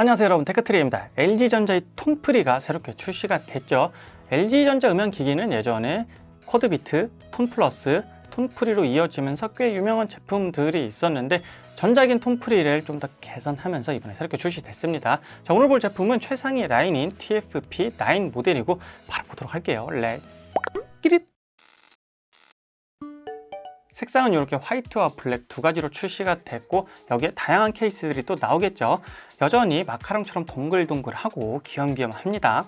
안녕하세요 여러분, 테크트리입니다. LG전자의 톤프리가 새롭게 출시가 됐죠. LG전자 음향기기는 예전에 쿼드비트, 톤플러스, 톤프리로 이어지면서 꽤 유명한 제품들이 있었는데 전작인 톤프리를 좀 더 개선하면서 이번에 새롭게 출시됐습니다. 자, 오늘 볼 제품은 최상위 라인인 TFP9 모델이고 바로 보도록 할게요. 렛츠 기릿! 색상은 이렇게 화이트와 블랙 두 가지로 출시가 됐고 여기에 다양한 케이스들이 또 나오겠죠. 여전히 마카롱처럼 동글동글하고 귀염귀염합니다.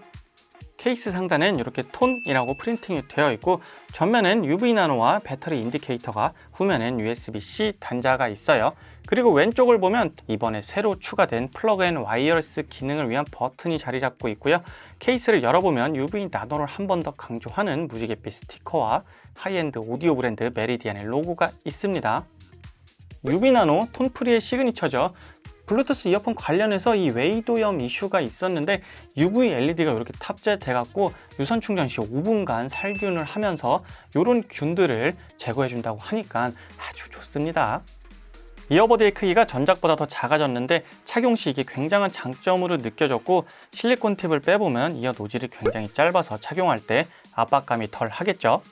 케이스 상단엔 이렇게 톤이라고 프린팅이 되어 있고 전면엔 UV 나노와 배터리 인디케이터가, 후면엔 USB-C 단자가 있어요. 그리고 왼쪽을 보면 이번에 새로 추가된 플러그 앤 와이어리스 기능을 위한 버튼이 자리 잡고 있고요. 케이스를 열어보면 UV 나노를 한 번 더 강조하는 무지갯빛 스티커와 하이엔드 오디오 브랜드 메리디안의 로고가 있습니다. UV 나노 톤프리의 시그니처죠. 블루투스 이어폰 관련해서 이 웨이도염 이슈가 있었는데 UV LED가 이렇게 탑재돼 갖고 유선 충전 시 5분간 살균을 하면서 이런 균들을 제거해 준다고 하니까 아주 좋습니다. 이어버드의 크기가 전작보다 더 작아졌는데 착용 시 이게 굉장한 장점으로 느껴졌고, 실리콘 팁을 빼보면 이어 노즐이 굉장히 짧아서 착용할 때 압박감이 덜 하겠죠.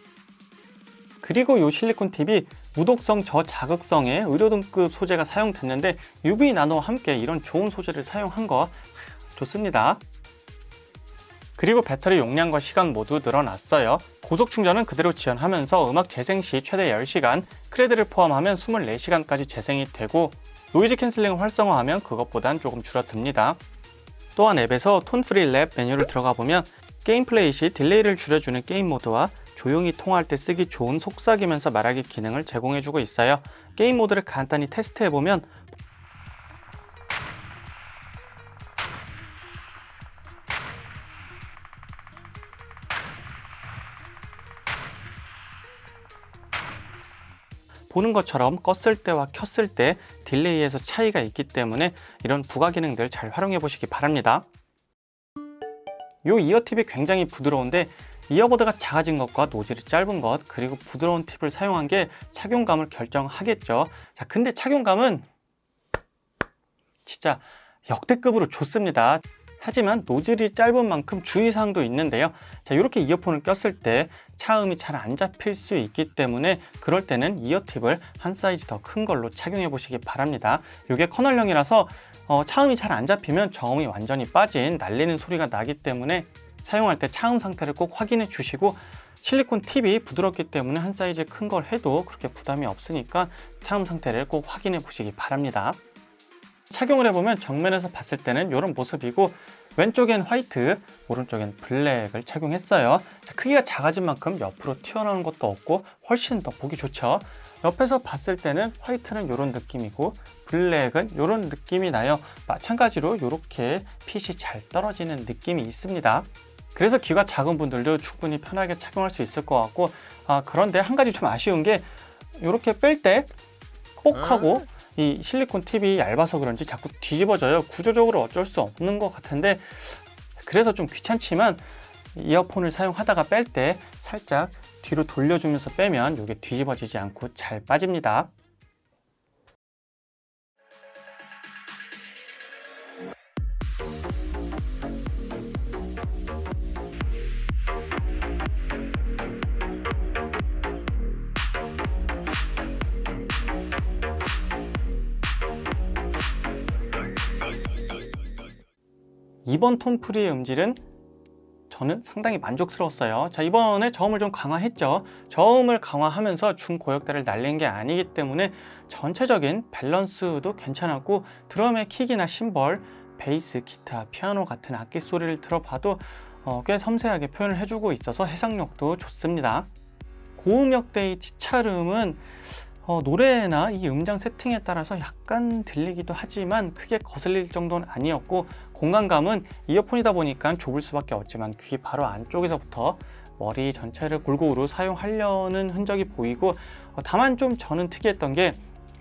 그리고 이 실리콘 팁이 무독성 저자극성의 의료 등급 소재가 사용됐는데 UV 나노와 함께 이런 좋은 소재를 사용한 거 좋습니다. 그리고 배터리 용량과 시간 모두 늘어났어요. 고속 충전은 그대로 지원하면서 음악 재생 시 최대 10시간, 크레드를 포함하면 24시간까지 재생이 되고, 노이즈 캔슬링을 활성화하면 그것보단 조금 줄어듭니다. 또한 앱에서 톤프리 랩 메뉴를 들어가 보면 게임 플레이 시 딜레이를 줄여주는 게임 모드와 조용히 통화할 때 쓰기 좋은 속삭이면서 말하기 기능을 제공해주고 있어요. 게임 모드를 간단히 테스트해보면 보는 것처럼 껐을 때와 켰을 때 딜레이에서 차이가 있기 때문에 이런 부가 기능들 잘 활용해 보시기 바랍니다. 이 이어팁이 굉장히 부드러운데 이어버드가 작아진 것과 노즐이 짧은 것, 그리고 부드러운 팁을 사용한 게 착용감을 결정하겠죠. 자, 근데 착용감은 진짜 역대급으로 좋습니다. 하지만 노즐이 짧은 만큼 주의사항도 있는데요. 자, 이렇게 이어폰을 꼈을 때 차음이 잘 안 잡힐 수 있기 때문에 그럴 때는 이어팁을 한 사이즈 더 큰 걸로 착용해 보시기 바랍니다. 이게 커널형이라서 차음이 잘 안 잡히면 저음이 완전히 빠진 날리는 소리가 나기 때문에 사용할 때 차음 상태를 꼭 확인해 주시고, 실리콘 팁이 부드럽기 때문에 한 사이즈 큰 걸 해도 그렇게 부담이 없으니까 차음 상태를 꼭 확인해 보시기 바랍니다. 착용을 해보면 정면에서 봤을 때는 이런 모습이고, 왼쪽엔 화이트, 오른쪽엔 블랙을 착용했어요. 자, 크기가 작아진 만큼 옆으로 튀어나오는 것도 없고 훨씬 더 보기 좋죠. 옆에서 봤을 때는 화이트는 이런 느낌이고 블랙은 이런 느낌이 나요. 마찬가지로 이렇게 핏이 잘 떨어지는 느낌이 있습니다. 그래서 귀가 작은 분들도 충분히 편하게 착용할 수 있을 것 같고, 그런데 한 가지 좀 아쉬운 게 이렇게 뺄 때 꼭 하고 이 실리콘 팁이 얇아서 그런지 자꾸 뒤집어져요. 구조적으로 어쩔 수 없는 것 같은데, 그래서 좀 귀찮지만 이어폰을 사용하다가 뺄 때 살짝 뒤로 돌려주면서 빼면 이게 뒤집어지지 않고 잘 빠집니다. 이번 톤프리의 음질은 저는 상당히 만족스러웠어요. 자, 이번에 저음을 좀 강화했죠. 저음을 강화하면서 중고역대를 날린 게 아니기 때문에 전체적인 밸런스도 괜찮았고, 드럼의 킥이나 심벌, 베이스, 기타, 피아노 같은 악기 소리를 들어봐도 꽤 섬세하게 표현을 해주고 있어서 해상력도 좋습니다. 고음역대의 치찰음은 노래나 이 음장 세팅에 따라서 약간 들리기도 하지만 크게 거슬릴 정도는 아니었고, 공간감은 이어폰이다 보니까 좁을 수밖에 없지만 귀 바로 안쪽에서부터 머리 전체를 골고루 사용하려는 흔적이 보이고, 다만 좀 저는 특이했던 게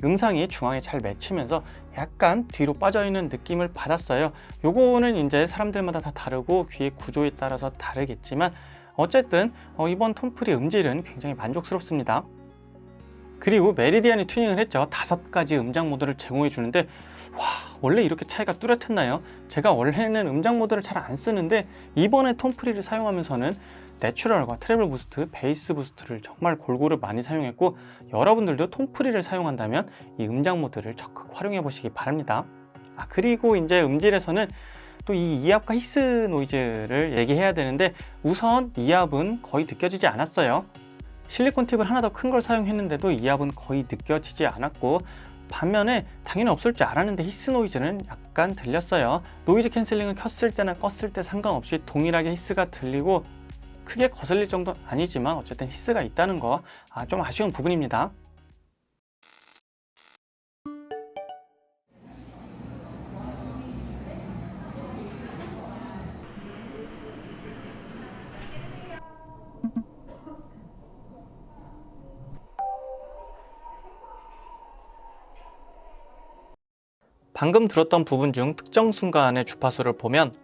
음상이 중앙에 잘 맺히면서 약간 뒤로 빠져있는 느낌을 받았어요. 요거는 이제 사람들마다 다 다르고 귀의 구조에 따라서 다르겠지만 어쨌든 이번 톤프리 음질은 굉장히 만족스럽습니다. 그리고 메리디안이 튜닝을 했죠. 5가지 음장 모드를 제공해 주는데 와, 원래 이렇게 차이가 뚜렷했나요? 제가 원래는 음장 모드를 잘 안 쓰는데 이번에 톰프리를 사용하면서는 내추럴과 트래블 부스트, 베이스 부스트를 정말 골고루 많이 사용했고, 여러분들도 톰프리를 사용한다면 이 음장 모드를 적극 활용해 보시기 바랍니다. 그리고 이제 음질에서는 또 이 이압과 히스 노이즈를 얘기해야 되는데, 우선 이압은 거의 느껴지지 않았어요. 실리콘 팁을 하나 더 큰 걸 사용했는데도 이압은 거의 느껴지지 않았고, 반면에 당연히 없을 줄 알았는데 히스 노이즈는 약간 들렸어요. 노이즈 캔슬링을 켰을 때나 껐을 때 상관없이 동일하게 히스가 들리고, 크게 거슬릴 정도는 아니지만 어쨌든 히스가 있다는 거 좀 아쉬운 부분입니다. 방금 들었던 부분 중 특정 순간의 주파수를 보면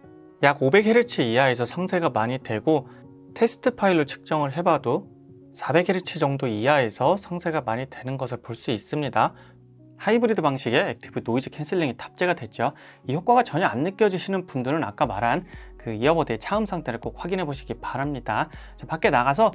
약 500Hz 이하에서 상쇄가 많이 되고, 테스트 파일로 측정을 해봐도 400Hz 정도 이하에서 상쇄가 많이 되는 것을 볼 수 있습니다. 하이브리드 방식의 액티브 노이즈 캔슬링이 탑재가 됐죠. 이 효과가 전혀 안 느껴지시는 분들은 아까 말한 그 이어버드의 차음 상태를 꼭 확인해 보시기 바랍니다. 밖에 나가서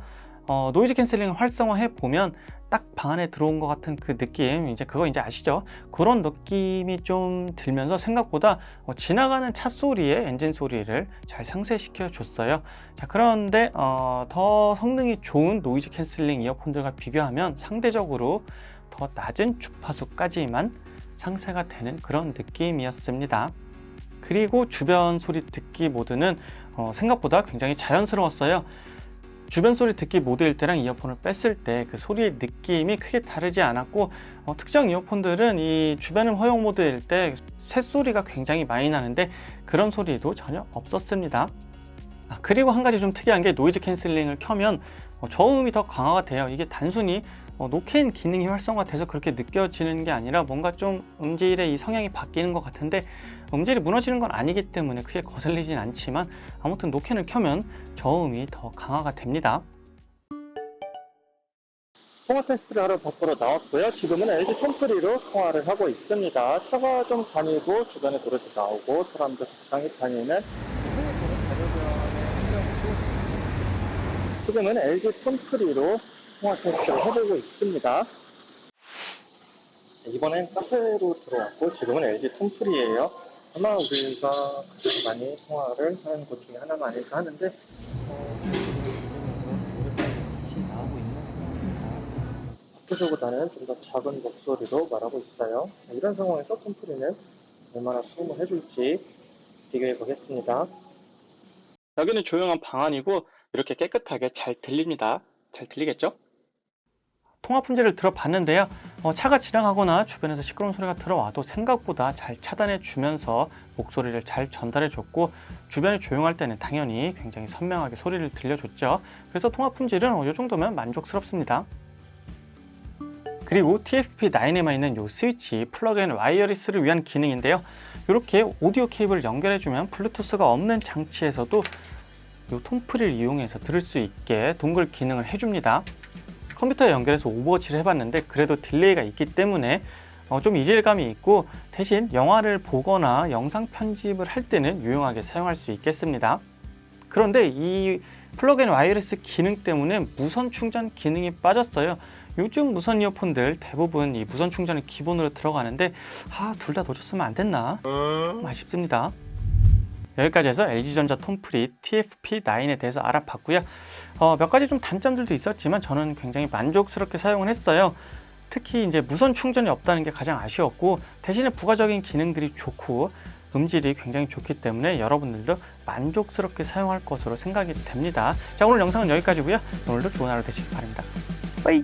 노이즈 캔슬링을 활성화해 보면 딱 방 안에 들어온 것 같은 그 느낌, 그거 아시죠? 그런 느낌이 좀 들면서 생각보다 지나가는 차 소리에 엔진 소리를 잘 상쇄시켜 줬어요. 그런데 더 성능이 좋은 노이즈 캔슬링 이어폰들과 비교하면 상대적으로 더 낮은 주파수까지만 상쇄가 되는 그런 느낌이었습니다. 그리고 주변 소리 듣기 모드는 생각보다 굉장히 자연스러웠어요. 주변 소리 듣기 모드일 때랑 이어폰을 뺐을 때 그 소리의 느낌이 크게 다르지 않았고, 특정 이어폰들은 이 주변음 허용 모드일 때 쇳소리가 굉장히 많이 나는데 그런 소리도 전혀 없었습니다. 그리고 한 가지 좀 특이한 게 노이즈 캔슬링을 켜면 저음이 더 강화가 돼요. 이게 단순히 노캔 기능이 활성화돼서 그렇게 느껴지는 게 아니라 뭔가 좀 음질의 이 성향이 바뀌는 것 같은데, 음질이 무너지는 건 아니기 때문에 크게 거슬리진 않지만 아무튼 노캔을 켜면 저음이 더 강화가 됩니다. 통화 테스트를 하러 밖으로 나왔고요. 지금은 LG 톰프리로 통화를 하고 있습니다. 차가 좀 다니고 주변에 도로도 나오고 사람도 적당히 다니는 지금은 LG 톰프리로 통화 테스트를 해보고 있습니다. 이번엔 카페로 들어왔고 지금은 LG 톰프리예요. 아마 우리가 가장 많이 통화를 하는 곳 중에 하나가 아닐까 하는데 앞에서보다는 좀 더 작은 목소리로 말하고 있어요. 이런 상황에서 톰프리는 얼마나 수음을 해줄지 비교해 보겠습니다. 여기는 조용한 방 안이고 이렇게 깨끗하게 잘 들립니다. 잘 들리겠죠? 통화 품질을 들어봤는데요. 차가 지나가거나 주변에서 시끄러운 소리가 들어와도 생각보다 잘 차단해 주면서 목소리를 잘 전달해 줬고, 주변이 조용할 때는 당연히 굉장히 선명하게 소리를 들려줬죠. 그래서 통화 품질은 이 정도면 만족스럽습니다. 그리고 TFP9에만 있는 이 스위치 플러그앤 와이어리스를 위한 기능인데요. 이렇게 오디오 케이블을 연결해주면 블루투스가 없는 장치에서도 이 톰프리를 이용해서 들을 수 있게 동글 기능을 해줍니다. 컴퓨터에 연결해서 오버워치를 해봤는데 그래도 딜레이가 있기 때문에 좀 이질감이 있고, 대신 영화를 보거나 영상 편집을 할 때는 유용하게 사용할 수 있겠습니다. 그런데 이 플러그앤 와이어리스 기능 때문에 무선 충전 기능이 빠졌어요. 요즘 무선 이어폰들 대부분 이 무선 충전이 기본으로 들어가는데 둘 다 놓쳤으면 안 됐나? 좀 아쉽습니다. 여기까지 해서 LG전자 톰프리 TFP9에 대해서 알아봤고요. 몇 가지 좀 단점들도 있었지만 저는 굉장히 만족스럽게 사용을 했어요. 특히 이제 무선 충전이 없다는 게 가장 아쉬웠고, 대신에 부가적인 기능들이 좋고 음질이 굉장히 좋기 때문에 여러분들도 만족스럽게 사용할 것으로 생각이 됩니다. 자, 오늘 영상은 여기까지고요. 오늘도 좋은 하루 되시기 바랍니다. 빠이!